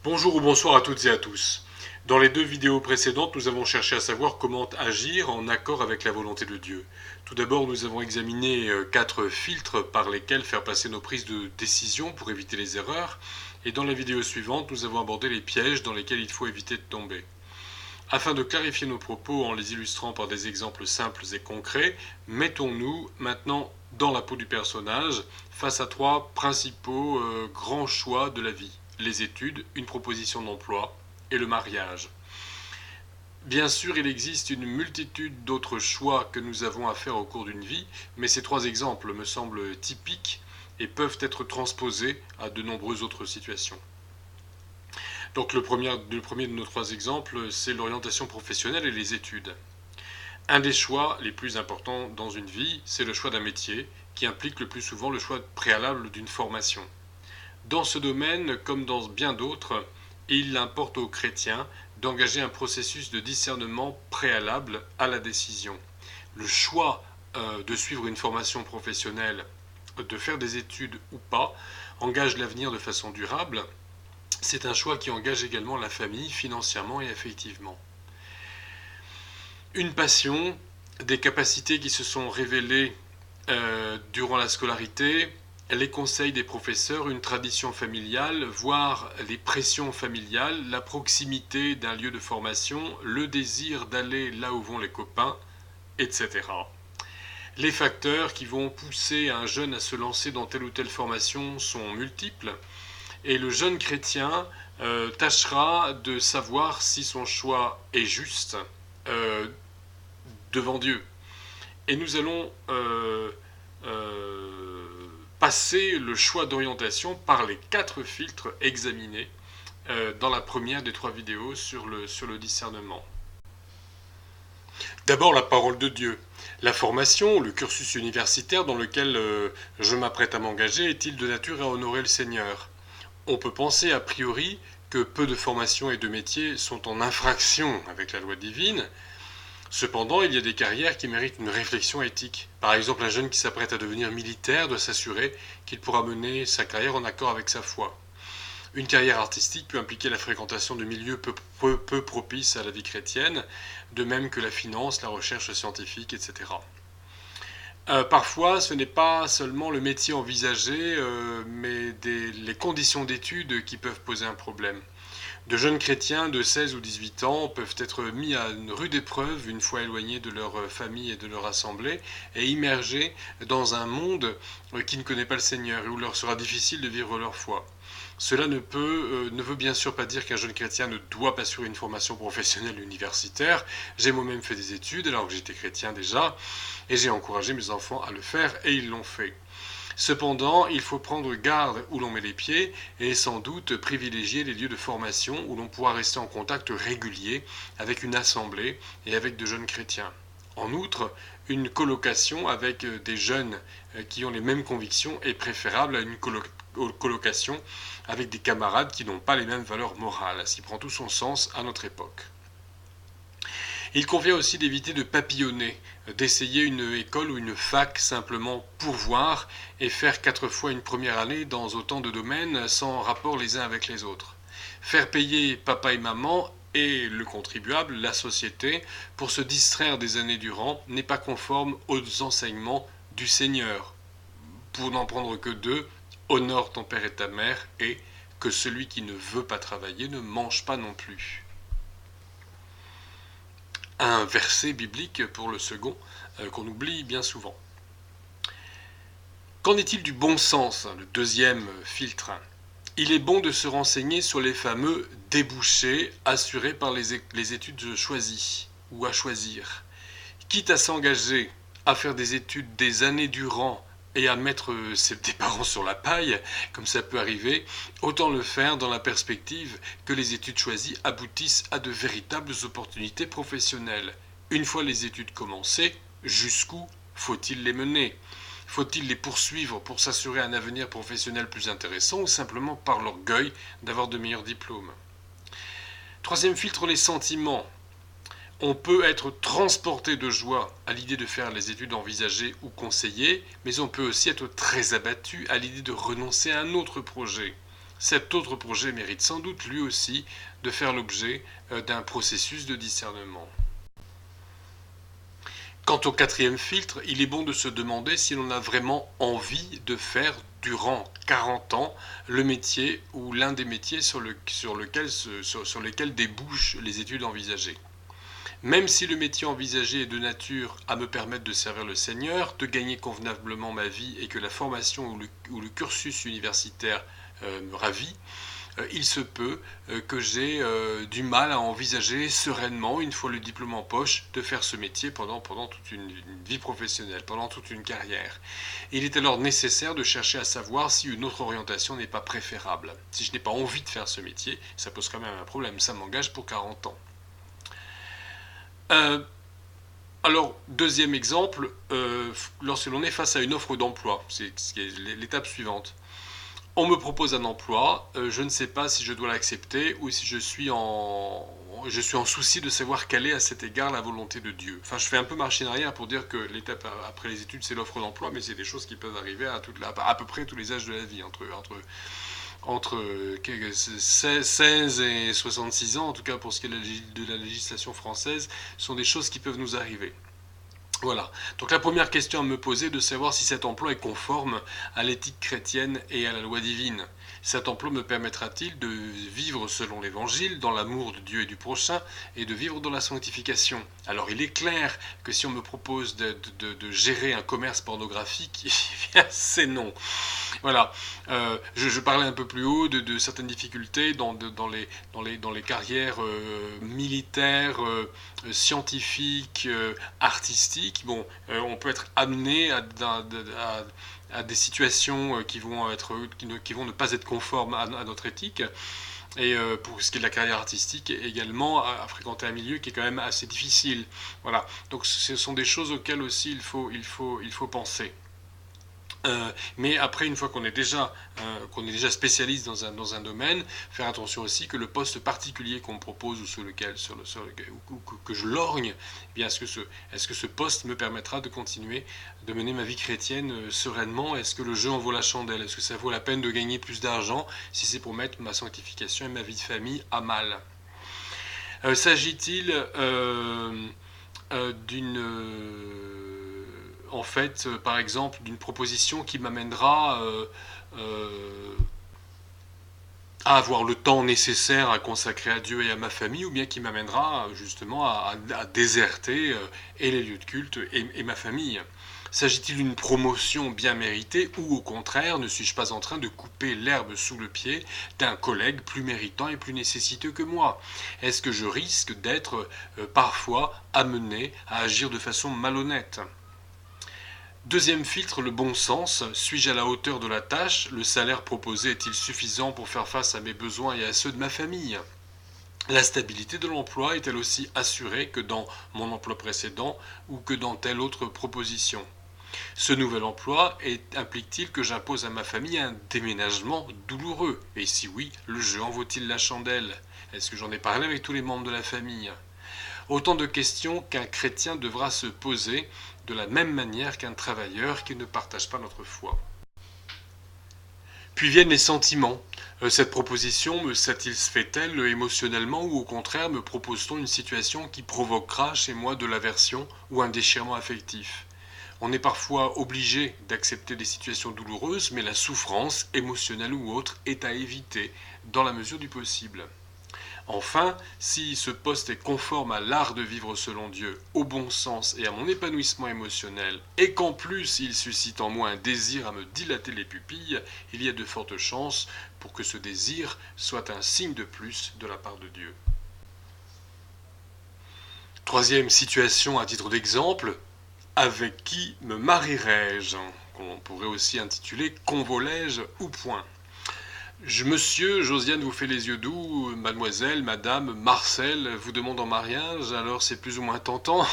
Bonjour ou bonsoir à toutes et à tous. Dans les deux vidéos précédentes, nous avons cherché à savoir comment agir en accord avec la volonté de Dieu. Tout d'abord, nous avons examiné 4 filtres par lesquels faire passer nos prises de décision pour éviter les erreurs. Et dans la vidéo suivante, nous avons abordé les pièges dans lesquels il faut éviter de tomber. Afin de clarifier nos propos en les illustrant par des exemples simples et concrets, mettons-nous maintenant dans la peau du personnage face à 3 principaux grands choix de la vie: les études, une proposition d'emploi et le mariage. Bien sûr, il existe une multitude d'autres choix que nous avons à faire au cours d'une vie, mais ces 3 exemples me semblent typiques et peuvent être transposés à de nombreuses autres situations. Donc le premier de nos 3 exemples, c'est l'orientation professionnelle et les études. Un des choix les plus importants dans une vie, c'est le choix d'un métier, qui implique le plus souvent le choix préalable d'une formation. Dans ce domaine, comme dans bien d'autres, il importe aux chrétiens d'engager un processus de discernement préalable à la décision. Le choix de suivre une formation professionnelle, de faire des études ou pas, engage l'avenir de façon durable. C'est un choix qui engage également la famille financièrement et affectivement. Une passion, des capacités qui se sont révélées durant la scolarité, les conseils des professeurs, une tradition familiale, voire les pressions familiales, la proximité d'un lieu de formation, le désir d'aller là où vont les copains, etc. Les facteurs qui vont pousser un jeune à se lancer dans telle ou telle formation sont multiples, et le jeune chrétien tâchera de savoir si son choix est juste euh, devant Dieu. Et nous allons passer le choix d'orientation par les 4 filtres examinés dans la première des 3 vidéos sur le discernement. D'abord, la parole de Dieu. La formation, le cursus universitaire dans lequel je m'apprête à m'engager, est-il de nature à honorer le Seigneur? On peut penser a priori que peu de formations et de métiers sont en infraction avec la loi divine. Cependant, il y a des carrières qui méritent une réflexion éthique. Par exemple, un jeune qui s'apprête à devenir militaire doit s'assurer qu'il pourra mener sa carrière en accord avec sa foi. Une carrière artistique peut impliquer la fréquentation de milieux peu propices à la vie chrétienne, de même que la finance, la recherche scientifique, etc. Parfois, ce n'est pas seulement le métier envisagé, mais les conditions d'études qui peuvent poser un problème. De jeunes chrétiens de 16 ou 18 ans peuvent être mis à une rude épreuve une fois éloignés de leur famille et de leur assemblée et immergés dans un monde qui ne connaît pas le Seigneur et où il leur sera difficile de vivre leur foi. Cela ne veut bien sûr pas dire qu'un jeune chrétien ne doit pas suivre une formation professionnelle universitaire. J'ai moi-même fait des études alors que j'étais chrétien déjà, et j'ai encouragé mes enfants à le faire et ils l'ont fait. Cependant, il faut prendre garde où l'on met les pieds et sans doute privilégier les lieux de formation où l'on pourra rester en contact régulier avec une assemblée et avec de jeunes chrétiens. En outre, une colocation avec des jeunes qui ont les mêmes convictions est préférable à une colocation avec des camarades qui n'ont pas les mêmes valeurs morales, ce qui prend tout son sens à notre époque. Il convient aussi d'éviter de papillonner, d'essayer une école ou une fac simplement pour voir et faire 4 fois une première année dans autant de domaines sans rapport les uns avec les autres. Faire payer papa et maman et le contribuable, la société, pour se distraire des années durant n'est pas conforme aux enseignements du Seigneur. Pour n'en prendre que 2, honore ton père et ta mère, et que celui qui ne veut pas travailler ne mange pas non plus. Un verset biblique pour le second, qu'on oublie bien souvent. Qu'en est-il du bon sens, le deuxième filtre? Il est bon de se renseigner sur les fameux débouchés assurés par les études choisies ou à choisir. Quitte à s'engager à faire des études des années durant et à mettre des parents sur la paille, comme ça peut arriver, autant le faire dans la perspective que les études choisies aboutissent à de véritables opportunités professionnelles. Une fois les études commencées, jusqu'où faut-il les mener? Faut-il les poursuivre pour s'assurer un avenir professionnel plus intéressant ou simplement par l'orgueil d'avoir de meilleurs diplômes? Troisième filtre, les sentiments. On peut être transporté de joie à l'idée de faire les études envisagées ou conseillées, mais on peut aussi être très abattu à l'idée de renoncer à un autre projet. Cet autre projet mérite sans doute lui aussi de faire l'objet d'un processus de discernement. Quant au quatrième filtre, il est bon de se demander si l'on a vraiment envie de faire durant 40 ans le métier ou l'un des métiers sur lesquels débouchent les études envisagées. Même si le métier envisagé est de nature à me permettre de servir le Seigneur, de gagner convenablement ma vie et que la formation ou le cursus universitaire me ravit, il se peut que j'ai du mal à envisager sereinement, une fois le diplôme en poche, de faire ce métier pendant toute une vie professionnelle, pendant toute une carrière. Il est alors nécessaire de chercher à savoir si une autre orientation n'est pas préférable. Si je n'ai pas envie de faire ce métier, ça pose quand même un problème, ça m'engage pour 40 ans. Alors, deuxième exemple, lorsque l'on est face à une offre d'emploi, c'est l'étape suivante. On me propose un emploi, je ne sais pas si je dois l'accepter ou si je suis en souci de savoir quelle est à cet égard la volonté de Dieu. Enfin, je fais un peu marche en arrière pour dire que l'étape après les études, c'est l'offre d'emploi, mais c'est des choses qui peuvent arriver à peu près tous les âges de la vie, entre 16 et 66 ans, en tout cas pour ce qui est de la législation française, sont des choses qui peuvent nous arriver. Voilà. Donc la première question à me poser est de savoir si cet emploi est conforme à l'éthique chrétienne et à la loi divine. Cet emploi me permettra-t-il de vivre selon l'Évangile, dans l'amour de Dieu et du prochain, et de vivre dans la sanctification? Alors il est clair que si on me propose de gérer un commerce pornographique, eh bien c'est non. Voilà. Je parlais un peu plus haut de certaines difficultés dans les carrières militaires, scientifiques, artistiques. Bon, on peut être amené à des situations qui vont ne pas être conformes à notre éthique. Et pour ce qui est de la carrière artistique, également à fréquenter un milieu qui est quand même assez difficile. Voilà. Donc ce sont des choses auxquelles aussi il faut penser. Mais après, une fois qu'on est déjà spécialiste dans un domaine, faire attention aussi que le poste particulier qu'on me propose ou que je lorgne, eh bien est-ce que ce poste me permettra de continuer de mener ma vie chrétienne sereinement? Est-ce que le jeu en vaut la chandelle? Est-ce que ça vaut la peine de gagner plus d'argent si c'est pour mettre ma sanctification et ma vie de famille à mal? S'agit-il par exemple, d'une proposition qui m'amènera à avoir le temps nécessaire à consacrer à Dieu et à ma famille, ou bien qui m'amènera justement à déserter et les lieux de culte et ma famille? S'agit-il d'une promotion bien méritée, ou au contraire, ne suis-je pas en train de couper l'herbe sous le pied d'un collègue plus méritant et plus nécessiteux que moi? Est-ce que je risque d'être parfois amené à agir de façon malhonnête? Deuxième filtre, le bon sens. Suis-je à la hauteur de la tâche? Le salaire proposé est-il suffisant pour faire face à mes besoins et à ceux de ma famille? La stabilité de l'emploi est-elle aussi assurée que dans mon emploi précédent ou que dans telle autre proposition? Ce nouvel emploi implique-t-il que j'impose à ma famille un déménagement douloureux? Et si oui, le jeu en vaut-il la chandelle? Est-ce que j'en ai parlé avec tous les membres de la famille? Autant de questions qu'un chrétien devra se poser de la même manière qu'un travailleur qui ne partage pas notre foi. Puis viennent les sentiments. Cette proposition me satisfait-elle émotionnellement, ou au contraire me propose-t-on une situation qui provoquera chez moi de l'aversion ou un déchirement affectif? On est parfois obligé d'accepter des situations douloureuses, mais la souffrance, émotionnelle ou autre, est à éviter dans la mesure du possible. Enfin, si ce poste est conforme à l'art de vivre selon Dieu, au bon sens et à mon épanouissement émotionnel, et qu'en plus il suscite en moi un désir à me dilater les pupilles, il y a de fortes chances pour que ce désir soit un signe de plus de la part de Dieu. Troisième situation à titre d'exemple, avec qui me marierai-je? Qu'on pourrait aussi intituler convolais-je ou point? Monsieur, Josiane vous fait les yeux doux, mademoiselle, madame, Marcel vous demande en mariage, alors c'est plus ou moins tentant,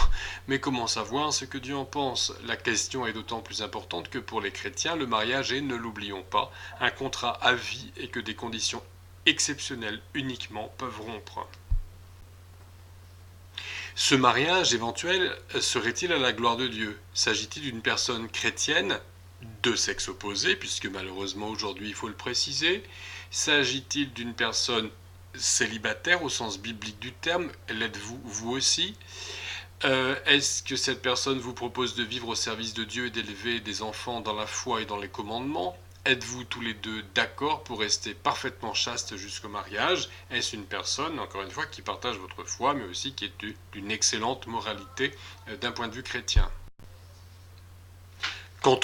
mais comment savoir ce que Dieu en pense? La question est d'autant plus importante que pour les chrétiens, le mariage est, ne l'oublions pas, un contrat à vie et que des conditions exceptionnelles uniquement peuvent rompre. Ce mariage éventuel serait-il à la gloire de Dieu? S'agit-il d'une personne chrétienne deux sexes opposés, puisque malheureusement aujourd'hui il faut le préciser? S'agit-il d'une personne célibataire au sens biblique du terme? L'êtes-vous vous aussi? Est-ce que cette personne vous propose de vivre au service de Dieu et d'élever des enfants dans la foi et dans les commandements? Êtes-vous tous les deux d'accord pour rester parfaitement chaste jusqu'au mariage? Est-ce une personne, encore une fois, qui partage votre foi, mais aussi qui est d'une excellente moralité d'un point de vue chrétien? Quant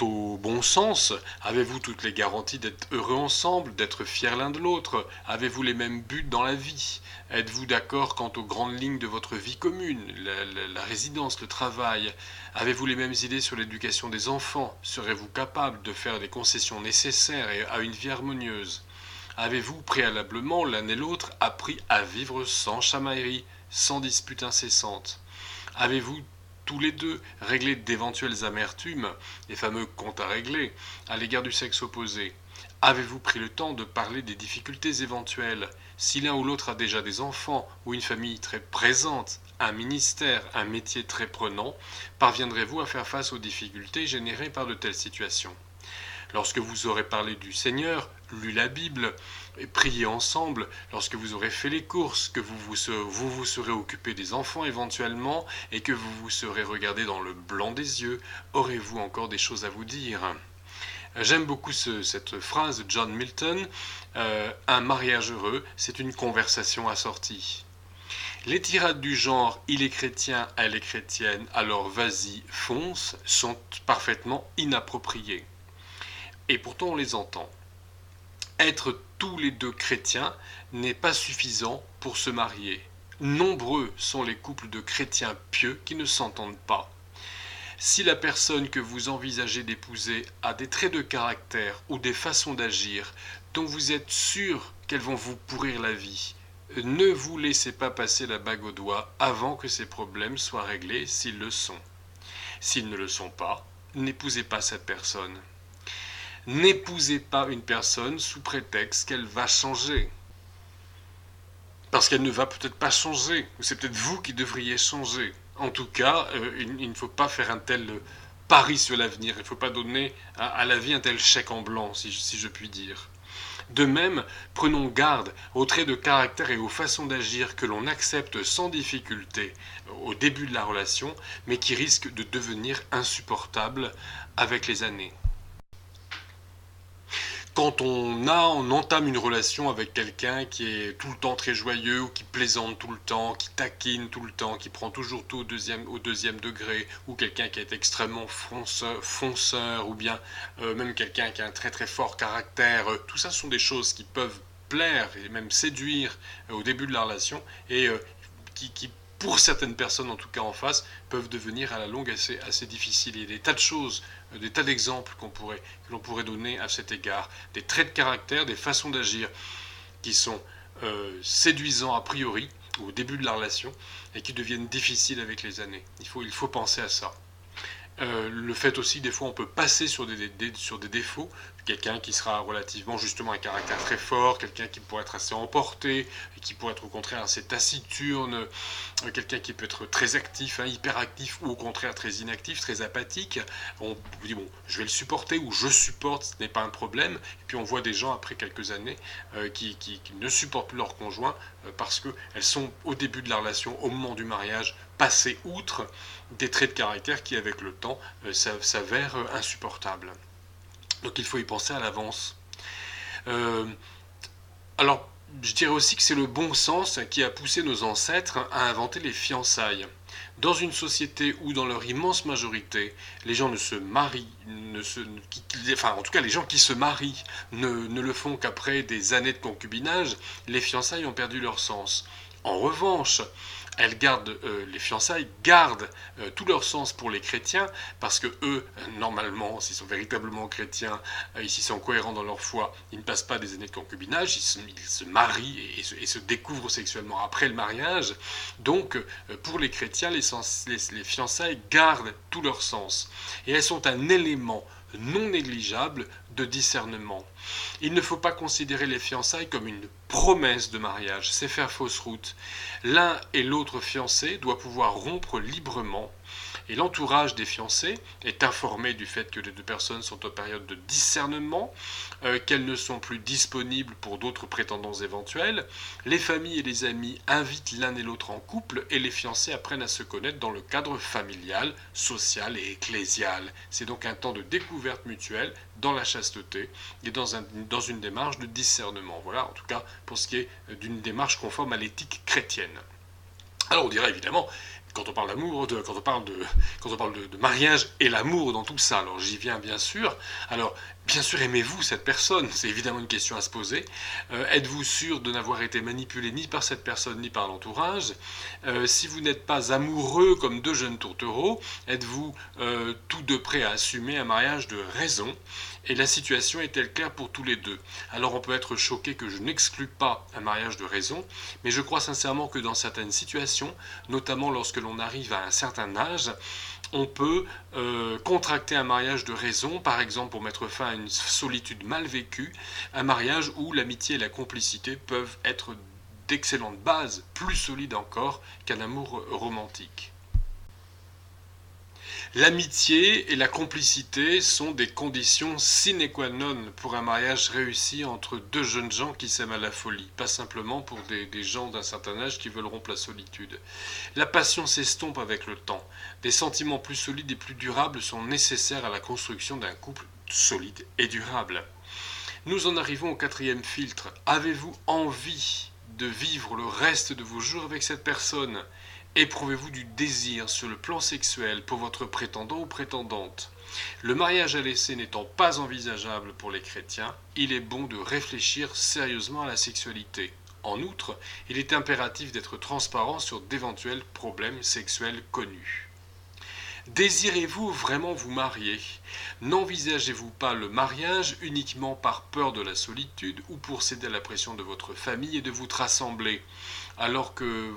au bon sens, avez-vous toutes les garanties d'être heureux ensemble, d'être fiers l'un de l'autre? Avez-vous les mêmes buts dans la vie? Êtes-vous d'accord quant aux grandes lignes de votre vie commune, la résidence, le travail? Avez-vous les mêmes idées sur l'éducation des enfants? Serez-vous capable de faire les concessions nécessaires à une vie harmonieuse? Avez-vous préalablement l'un et l'autre appris à vivre sans chamaillerie, sans disputes incessantes? Avez-vous tous les deux réglé d'éventuelles amertumes, les fameux comptes à régler, à l'égard du sexe opposé? Avez-vous pris le temps de parler des difficultés éventuelles? Si l'un ou l'autre a déjà des enfants ou une famille très présente, un ministère, un métier très prenant, parviendrez-vous à faire face aux difficultés générées par de telles situations? Lorsque vous aurez parlé du Seigneur, lu la Bible, et prié ensemble, lorsque vous aurez fait les courses, que vous serez occupé des enfants éventuellement, et que vous vous serez regardé dans le blanc des yeux, aurez-vous encore des choses à vous dire? J'aime beaucoup cette phrase de John Milton, un mariage heureux, c'est une conversation assortie. Les tirades du genre il est chrétien, elle est chrétienne, alors vas-y, fonce, sont parfaitement inappropriées. Et pourtant on les entend. Être tous les deux chrétiens n'est pas suffisant pour se marier. Nombreux sont les couples de chrétiens pieux qui ne s'entendent pas. Si la personne que vous envisagez d'épouser a des traits de caractère ou des façons d'agir dont vous êtes sûr qu'elles vont vous pourrir la vie, ne vous laissez pas passer la bague au doigt avant que ces problèmes soient réglés s'ils le sont. S'ils ne le sont pas, n'épousez pas cette personne. N'épousez pas une personne sous prétexte qu'elle va changer. Parce qu'elle ne va peut-être pas changer, ou c'est peut-être vous qui devriez changer. En tout cas, il ne faut pas faire un tel pari sur l'avenir, il ne faut pas donner à la vie un tel chèque en blanc, si je puis dire. De même, prenons garde aux traits de caractère et aux façons d'agir que l'on accepte sans difficulté au début de la relation, mais qui risquent de devenir insupportables avec les années. Quand on entame une relation avec quelqu'un qui est tout le temps très joyeux, ou qui plaisante tout le temps, qui taquine tout le temps, qui prend toujours tout au deuxième degré, ou quelqu'un qui est extrêmement fonceur, ou bien même quelqu'un qui a un très très fort caractère, tout ça sont des choses qui peuvent plaire et même séduire au début de la relation, et qui pour certaines personnes, en tout cas en face, peuvent devenir à la longue assez difficiles. Il y a des tas de choses, des tas d'exemples que l'on pourrait donner à cet égard. Des traits de caractère, des façons d'agir qui sont séduisants a priori, au début de la relation, et qui deviennent difficiles avec les années. Il faut penser à ça. Le fait aussi, des fois, on peut passer sur des défauts. Quelqu'un qui sera relativement, justement, un caractère très fort, quelqu'un qui pourrait être assez emporté, et qui pourrait être au contraire assez taciturne, quelqu'un qui peut être très actif, hyperactif, ou au contraire très inactif, très apathique. On vous dit, bon, je vais le supporter, ou je supporte, ce n'est pas un problème. Et puis on voit des gens, après quelques années, qui ne supportent plus leur conjoint, parce qu'elles sont, au début de la relation, au moment du mariage, passées outre des traits de caractère qui, avec le temps, s'avèrent insupportables. Donc il faut y penser à l'avance. Alors, je dirais aussi que c'est le bon sens qui a poussé nos ancêtres à inventer les fiançailles. Dans une société où, dans leur immense majorité, les gens ne se marient, enfin, en tout cas, les gens qui se marient ne le font qu'après des années de concubinage, les fiançailles ont perdu leur sens. En revanche, les fiançailles gardent tout leur sens pour les chrétiens, parce que eux, normalement, s'ils sont véritablement chrétiens, s'ils sont cohérents dans leur foi, ils ne passent pas des années de concubinage, ils se marient et se découvrent sexuellement après le mariage. Donc, pour les chrétiens, les fiançailles gardent tout leur sens. Et elles sont un élément non négligeable de discernement. Il ne faut pas considérer les fiançailles comme une promesse de mariage, c'est faire fausse route. L'un et l'autre fiancé doivent pouvoir rompre librement Et l'entourage des fiancés est informé du fait que les deux personnes sont en période de discernement, qu'elles ne sont plus disponibles pour d'autres prétendants éventuels. Les familles et les amis invitent l'un et l'autre en couple et les fiancés apprennent à se connaître dans le cadre familial, social et ecclésial. C'est donc un temps de découverte mutuelle dans la chasteté et dans une démarche de discernement. Voilà, en tout cas pour ce qui est d'une démarche conforme à l'éthique chrétienne. Alors on dirait évidemment, quand on parle d'amour, quand on parle de mariage et l'amour dans tout ça, alors j'y viens bien sûr. Alors bien sûr, aimez-vous cette personne? C'est évidemment une question à se poser. Êtes-vous sûr de n'avoir été manipulé ni par cette personne ni par l'entourage? Si vous n'êtes pas amoureux comme deux jeunes tourtereaux, êtes-vous tous deux prêts à assumer un mariage de raison? Et la situation est-elle claire pour tous les deux? Alors on peut être choqué que je n'exclus pas un mariage de raison, mais je crois sincèrement que dans certaines situations, notamment lorsque l'on arrive à un certain âge, on peut contracter un mariage de raison, par exemple pour mettre fin à une solitude mal vécue, un mariage où l'amitié et la complicité peuvent être d'excellentes bases, plus solides encore qu'un amour romantique. L'amitié et la complicité sont des conditions sine qua non pour un mariage réussi entre deux jeunes gens qui s'aiment à la folie, pas simplement pour des gens d'un certain âge qui veulent rompre la solitude. La passion s'estompe avec le temps. Des sentiments plus solides et plus durables sont nécessaires à la construction d'un couple solide et durable. Nous en arrivons au quatrième filtre. Avez-vous envie de vivre le reste de vos jours avec cette personne? Éprouvez-vous du désir sur le plan sexuel pour votre prétendant ou prétendante? Le mariage à l'essai n'étant pas envisageable pour les chrétiens, il est bon de réfléchir sérieusement à la sexualité. En outre, il est impératif d'être transparent sur d'éventuels problèmes sexuels connus. Désirez-vous vraiment vous marier? N'envisagez-vous pas le mariage uniquement par peur de la solitude ou pour céder à la pression de votre famille et de vous rassembler, alors que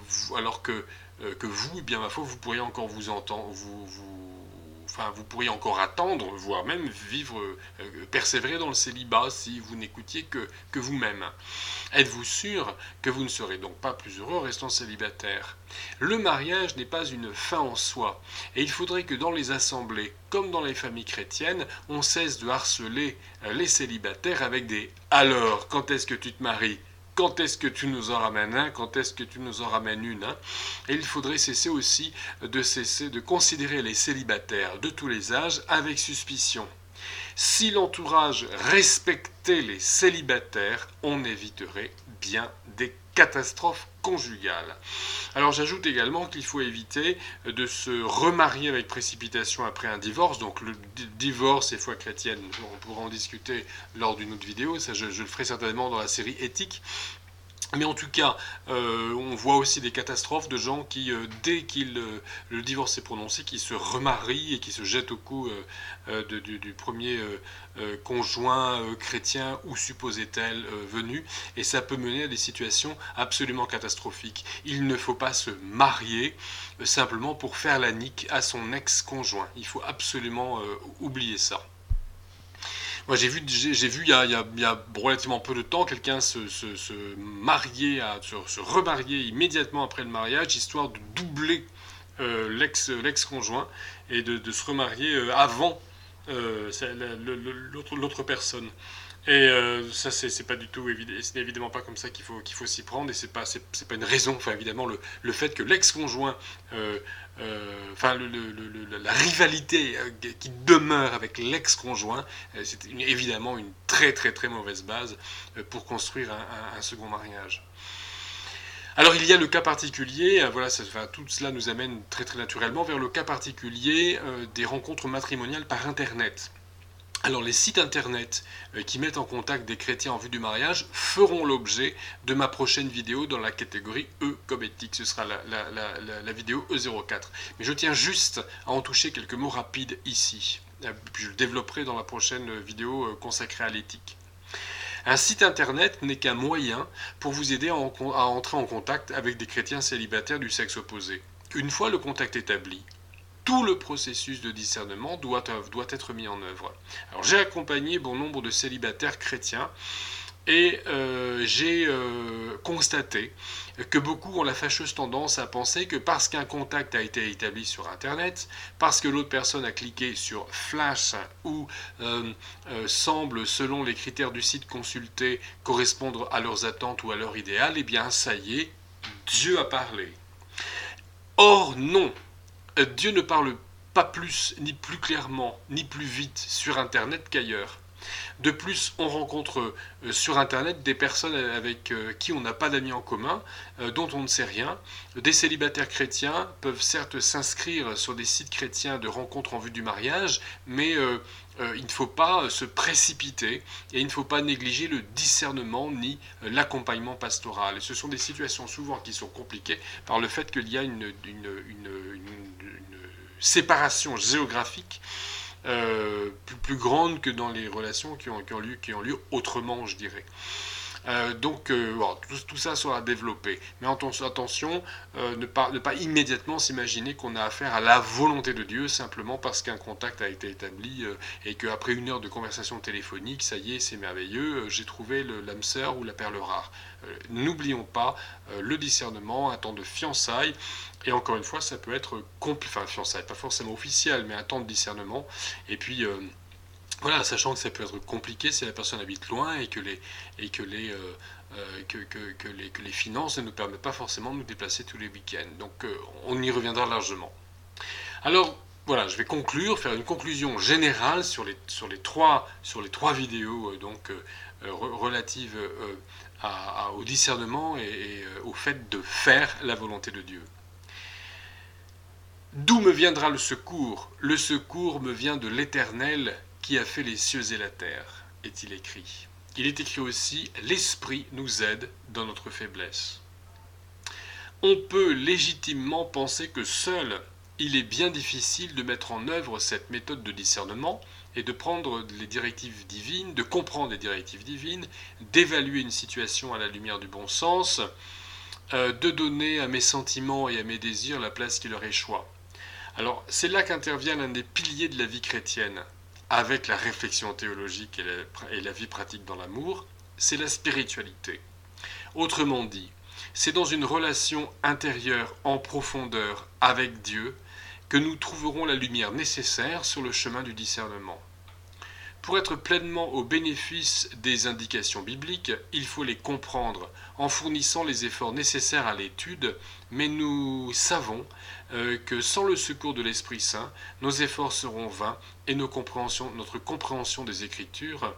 vous, eh bien ma foi, vous pourriez encore vous entendre, vous pourriez encore attendre, voire même vivre, persévérer dans le célibat si vous n'écoutiez que vous-même. Êtes-vous sûr que vous ne serez donc pas plus heureux restant célibataire? Le mariage n'est pas une fin en soi, et il faudrait que dans les assemblées, comme dans les familles chrétiennes, on cesse de harceler les célibataires avec des « alors, quand est-ce que tu te maries ?» Quand est-ce que tu nous en ramènes un? Quand est-ce que tu nous en ramènes une? Et il faudrait cesser aussi de considérer les célibataires de tous les âges avec suspicion. Si l'entourage respectait les célibataires, on éviterait bien des catastrophes conjugales. Alors j'ajoute également qu'il faut éviter de se remarier avec précipitation après un divorce. Donc le divorce et foi chrétienne, on pourra en discuter lors d'une autre vidéo, ça je le ferai certainement dans la série éthique. Mais en tout cas, on voit aussi des catastrophes de gens qui, dès que le divorce est prononcé, qui se remarient et qui se jettent au cou du premier conjoint chrétien ou supposé tel venu. Et ça peut mener à des situations absolument catastrophiques. Il ne faut pas se marier simplement pour faire la nique à son ex-conjoint. Il faut absolument oublier ça. Moi, j'ai vu il y a relativement peu de temps quelqu'un se marier, se remarier immédiatement après le mariage, histoire de doubler l'ex-conjoint et de se remarier avant l'autre personne. Et ça, c'est pas du tout évident, ce n'est évidemment pas comme ça qu'il faut s'y prendre, et c'est pas une raison. Enfin, évidemment, le fait que l'ex-conjoint, la rivalité qui demeure avec l'ex-conjoint, c'est évidemment une très très très mauvaise base pour construire un second mariage. Alors il y a le cas particulier, voilà, tout cela nous amène très très naturellement vers le cas particulier des rencontres matrimoniales par Internet. Alors les sites internet qui mettent en contact des chrétiens en vue du mariage feront l'objet de ma prochaine vidéo dans la catégorie E comme éthique. Ce sera la vidéo E04. Mais je tiens juste à en toucher quelques mots rapides ici. Puis je le développerai dans la prochaine vidéo consacrée à l'éthique. Un site internet n'est qu'un moyen pour vous aider à entrer en contact avec des chrétiens célibataires du sexe opposé. Une fois le contact établi, tout le processus de discernement doit être mis en œuvre. Alors j'ai accompagné bon nombre de célibataires chrétiens et j'ai constater que beaucoup ont la fâcheuse tendance à penser que parce qu'un contact a été établi sur Internet, parce que l'autre personne a cliqué sur Flash ou semble, selon les critères du site consulté, correspondre à leurs attentes ou à leur idéal, eh bien ça y est, Dieu a parlé. Or non, Dieu ne parle pas plus, ni plus clairement, ni plus vite sur Internet qu'ailleurs. De plus, on rencontre sur Internet des personnes avec qui on n'a pas d'amis en commun, dont on ne sait rien. Des célibataires chrétiens peuvent certes s'inscrire sur des sites chrétiens de rencontres en vue du mariage, mais il ne faut pas se précipiter et il ne faut pas négliger le discernement ni l'accompagnement pastoral. Et ce sont des situations souvent qui sont compliquées par le fait qu'il y a une séparation géographique plus grande que dans les relations qui ont lieu autrement, je dirais. Donc voilà, tout ça sera développé. Mais attention, ne pas immédiatement s'imaginer qu'on a affaire à la volonté de Dieu simplement parce qu'un contact a été établi et qu'après 1 heure de conversation téléphonique, ça y est, c'est merveilleux, j'ai trouvé l'âme sœur ou la perle rare. N'oublions pas le discernement, un temps de fiançailles. Et encore une fois, ça peut être fiançailles, pas forcément officiel, mais un temps de discernement. Et puis voilà, sachant que ça peut être compliqué si la personne habite loin et que les finances ne nous permettent pas forcément de nous déplacer tous les week-ends. Donc on y reviendra largement. Alors voilà, je vais faire une conclusion générale sur les trois vidéos relatives au discernement et au fait de faire la volonté de Dieu. D'où me viendra le secours? Le secours me vient de l'Éternel qui a fait les cieux et la terre, est-il écrit. Il est écrit aussi, l'Esprit nous aide dans notre faiblesse. On peut légitimement penser que seul, il est bien difficile de mettre en œuvre cette méthode de discernement et de prendre les directives divines, de comprendre les directives divines, d'évaluer une situation à la lumière du bon sens, de donner à mes sentiments et à mes désirs la place qui leur échoit. Alors, c'est là qu'intervient l'un des piliers de la vie chrétienne, avec la réflexion théologique et la vie pratique dans l'amour, c'est la spiritualité. Autrement dit, c'est dans une relation intérieure en profondeur avec Dieu que nous trouverons la lumière nécessaire sur le chemin du discernement. Pour être pleinement au bénéfice des indications bibliques, il faut les comprendre en fournissant les efforts nécessaires à l'étude, mais nous savons que sans le secours de l'Esprit Saint, nos efforts seront vains et notre compréhension des Écritures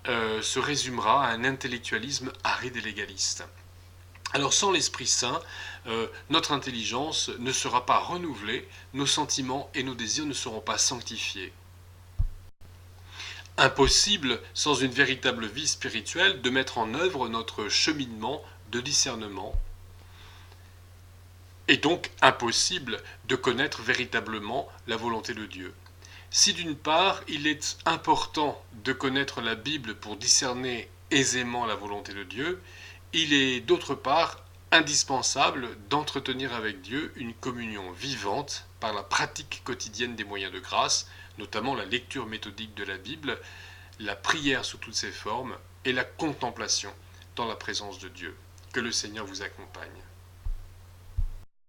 se résumera à un intellectualisme aride et légaliste. Alors sans l'Esprit Saint, notre intelligence ne sera pas renouvelée, nos sentiments et nos désirs ne seront pas sanctifiés. Impossible, sans une véritable vie spirituelle, de mettre en œuvre notre cheminement de discernement. Et donc impossible de connaître véritablement la volonté de Dieu. Si d'une part, il est important de connaître la Bible pour discerner aisément la volonté de Dieu, il est d'autre part indispensable d'entretenir avec Dieu une communion vivante par la pratique quotidienne des moyens de grâce, notamment la lecture méthodique de la Bible, la prière sous toutes ses formes et la contemplation dans la présence de Dieu. Que le Seigneur vous accompagne.